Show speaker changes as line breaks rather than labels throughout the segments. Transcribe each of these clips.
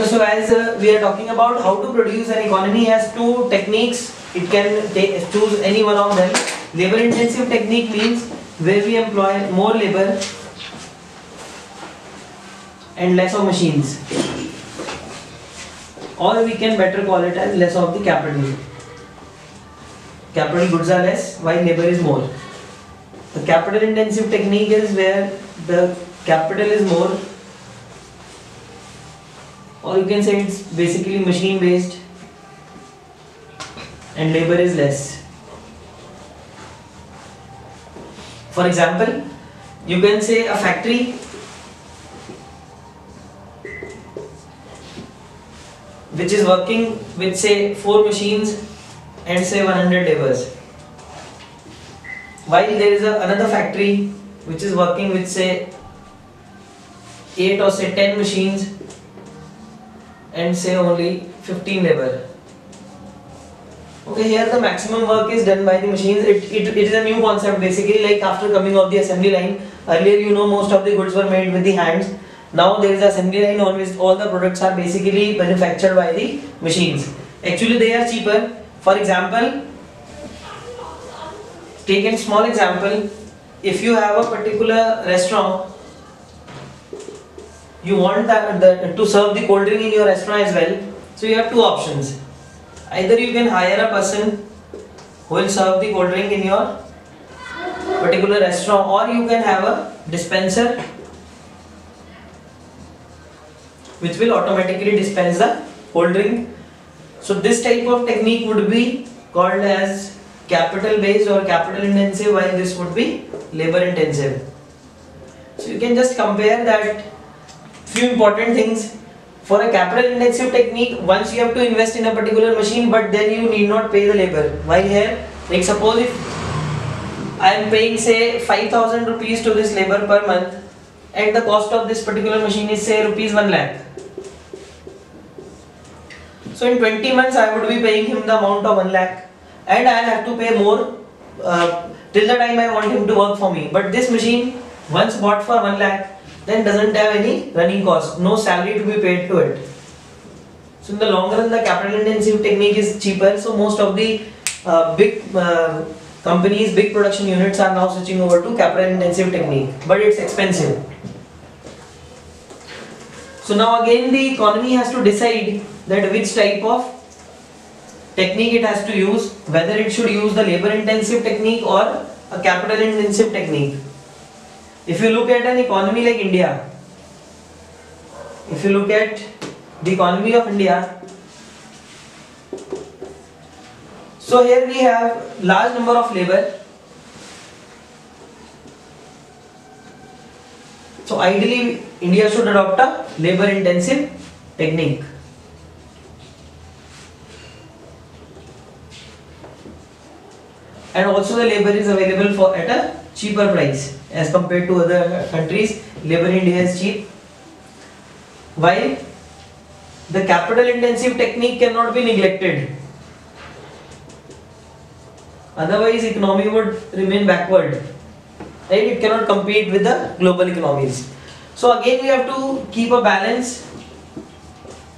Okay, so as we are talking about how to produce, an economy has two techniques. It can choose any one of them. Labor intensive technique means where we employ more labor and less of machines, or we can better call it as less of the capital. Capital goods are less while labor is more. The capital intensive technique is where the capital is more, or you can say it's basically machine based and labor is less. For example, you can say a factory which is working with say 4 machines and say 100 laborers, while there is another factory which is working with say 8 or say 10 machines and say only 15 labor. Okay, here the maximum work is done by the machines. It is a new concept basically, like after coming of the assembly line. Earlier, you know, most of the goods were made with the hands. Now there is an assembly line on which all the products are basically manufactured by the machines. Actually they are cheaper. For example, taking small example, if you have a particular restaurant, you want to serve the cold drink in your restaurant as well, so you have two options. Either you can hire a person who will serve the cold drink in your particular restaurant, or you can have a dispenser which will automatically dispense the cold drink. So this type of technique would be called as capital based or capital intensive, while this would be labor intensive. So you can just compare that. Few important things. For a capital intensive technique, once you have to invest in a particular machine, but then you need not pay the labor. While here, like suppose if I am paying say 5,000 rupees to this labor per month, and the cost of this particular machine is say rupees 1 lakh. So in 20 months I would be paying him the amount of 1 lakh, and I have to pay more till the time I want him to work for me. But this machine, once bought for 1 lakh, then doesn't have any running cost, no salary to be paid to it. So in the long run, the capital intensive technique is cheaper. So most of the big companies, big production units are now switching over to capital intensive technique, but it's expensive. So now again the economy has to decide that which type of technique it has to use, whether it should use the labor intensive technique or a capital intensive technique. If you look at an economy like India, if you look at the economy of India, so here we have large number of labor. So ideally India should adopt a labor intensive technique. And also the labor is available for at a cheaper price as compared to other countries. Labor in India is cheap, while the capital intensive technique cannot be neglected, otherwise economy would remain backward, right? It cannot compete with the global economies. So again we have to keep a balance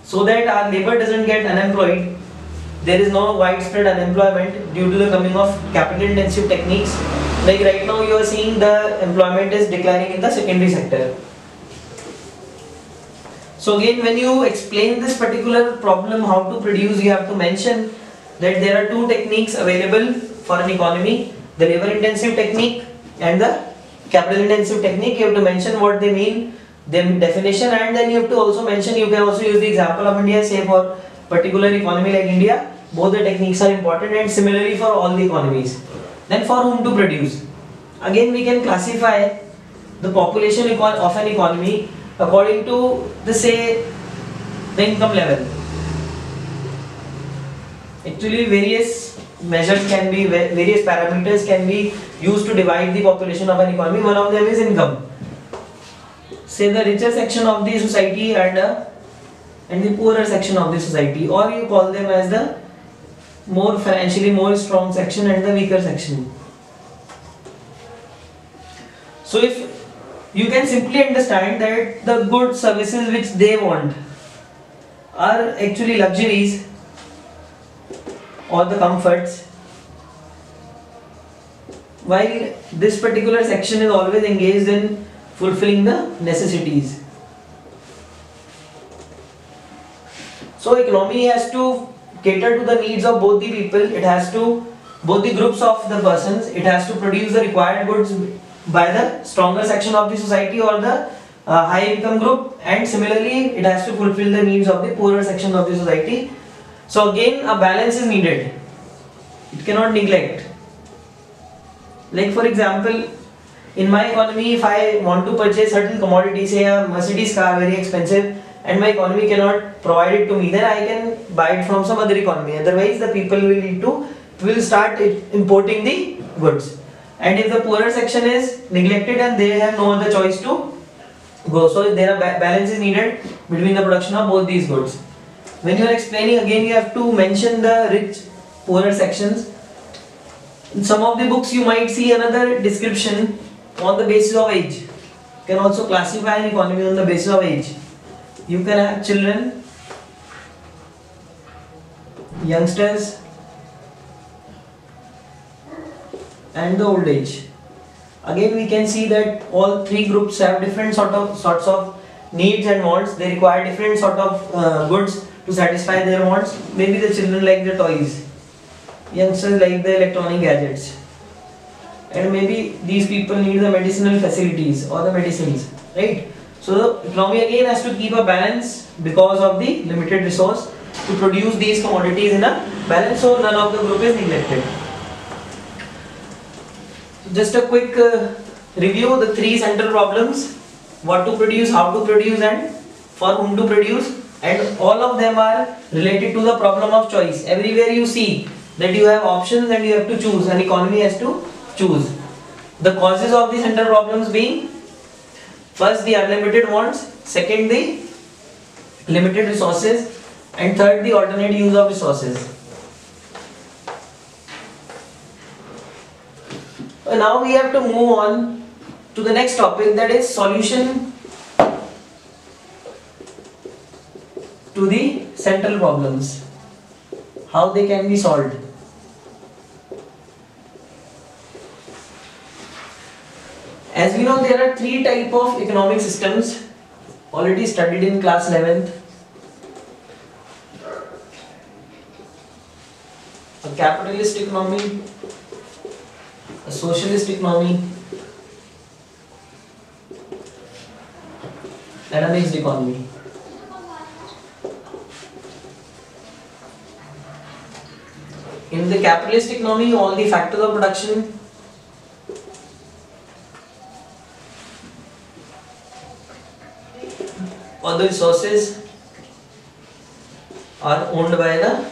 so that our labor doesn't get unemployed. There is no widespread unemployment due to the coming of capital intensive techniques. Like right now you are seeing the employment is declining in the secondary sector. So again, when you explain this particular problem, how to produce, you have to mention that there are two techniques available for an economy, the labor intensive technique and the capital intensive technique. You have to mention what they mean, their definition, and then you have to also mention, you can also use the example of India, say for particular economy like India, both the techniques are important, and similarly for all the economies. Then for whom to produce? Again we can classify the population of an economy according to the income level. Actually various measures can be, various parameters can be used to divide the population of an economy. One of them is income. Say the richer section of the society and the poorer section of the society, or you call them as the more financially more strong section and the weaker section. So if you can simply understand that the goods, services which they want, are actually luxuries or the comforts, while this particular section is always engaged in fulfilling the necessities. So economy has to cater to the needs of both the people, it has to, both the groups of the persons, it has to produce the required goods by the stronger section of the society or the high income group, and similarly it has to fulfill the needs of the poorer section of the society. So again a balance is needed, it cannot neglect. Like for example, in my economy, if I want to purchase certain commodities, say a Mercedes car, very expensive, and my economy cannot provide it to me, then I can buy it from some other economy. Otherwise the people will start importing the goods. And if the poorer section is neglected and they have no other choice to go, so there are balance is needed between the production of both these goods. When you are explaining, again you have to mention the rich, poorer sections. In some of the books you might see another description on the basis of age. You can also classify an economy on the basis of age. You can have children, youngsters, and the old age. Again we can see that all three groups have different sorts of needs and wants. They require different sort of goods to satisfy their wants. Maybe the children like the toys, youngsters like the electronic gadgets, and maybe these people need the medicinal facilities or the medicines, right? So the economy again has to keep a balance because of the limited resource to produce these commodities in a balance, so none of the group is neglected. Just a quick review, the three central problems: what to produce, how to produce, and for whom to produce, and all of them are related to the problem of choice. Everywhere you see that you have options and you have to choose, and economy has to choose. The causes of the central problems being: first, the unlimited wants; second, the limited resources; and third, the alternate use of resources. Now we have to move on to the next topic, that is solution to the central problems, how they can be solved. As we know, there are three types of economic systems already studied in class 11th. A capitalist economy, a socialist economy, and a mixed economy. In the capitalist economy, all the factors of production or the resources are owned by the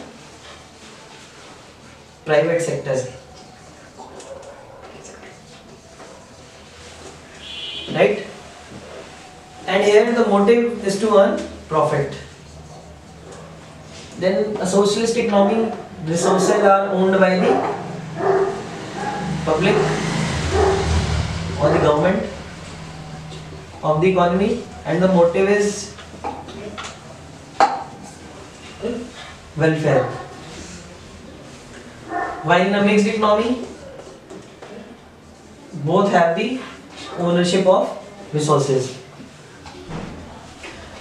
private sectors, right? And here the motive is to earn profit. Then a socialist economy, resources are owned by the public or the government of the economy, and the motive is welfare. While in a mixed economy, both have the ownership of resources.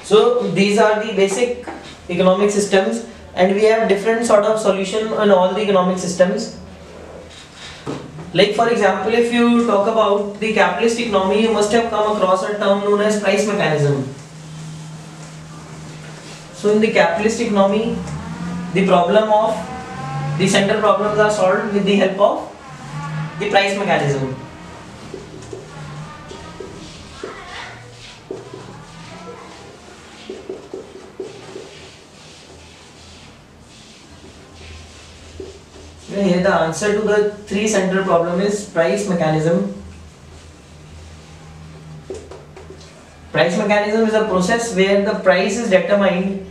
So these are the basic economic systems, and we have different sort of solution on all the economic systems. Like for example, if you talk about the capitalist economy, you must have come across a term known as price mechanism. So in the capitalist economy, the problem of the central problems are solved with the help of the price mechanism. Here the answer to the three central problem is price mechanism. Price mechanism is a process where the price is determined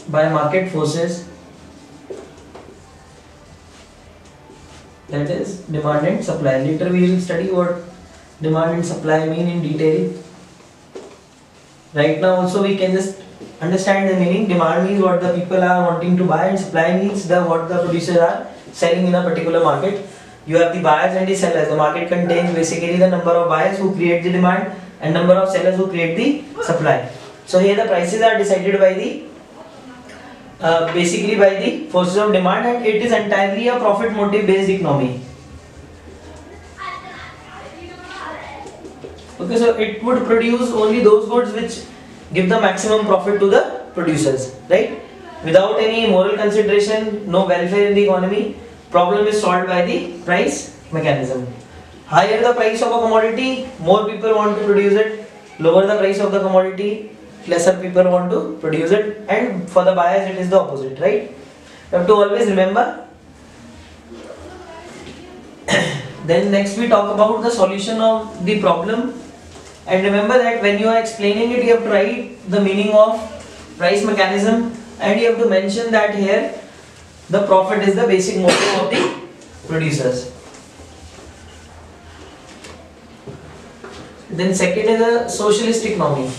by market forces, that is demand and supply. Later we will study what demand and supply mean in detail? Right now also we can just understand the meaning. Demand means what the people are wanting to buy, and supply means what the producers are selling in a particular market. You have the buyers and the sellers. The market contains basically the number of buyers who create the demand and number of sellers who create the supply. So here the prices are decided by the basically by the forces of demand, and it is entirely a profit motive based economy. Okay, so it would produce only those goods which give the maximum profit to the producers, right? Without any moral consideration, no welfare in the economy. Problem is solved by the price mechanism. Higher the price of a commodity, more people want to produce it. Lower the price of the commodity, lesser people want to produce it. And for the buyers, it is the opposite, right? You have to always remember. Then next we talk about the solution of the problem. And remember that when you are explaining it, you have to write the meaning of price mechanism, and you have to mention that here the profit is the basic motive of the producers. Then second is a socialist economy.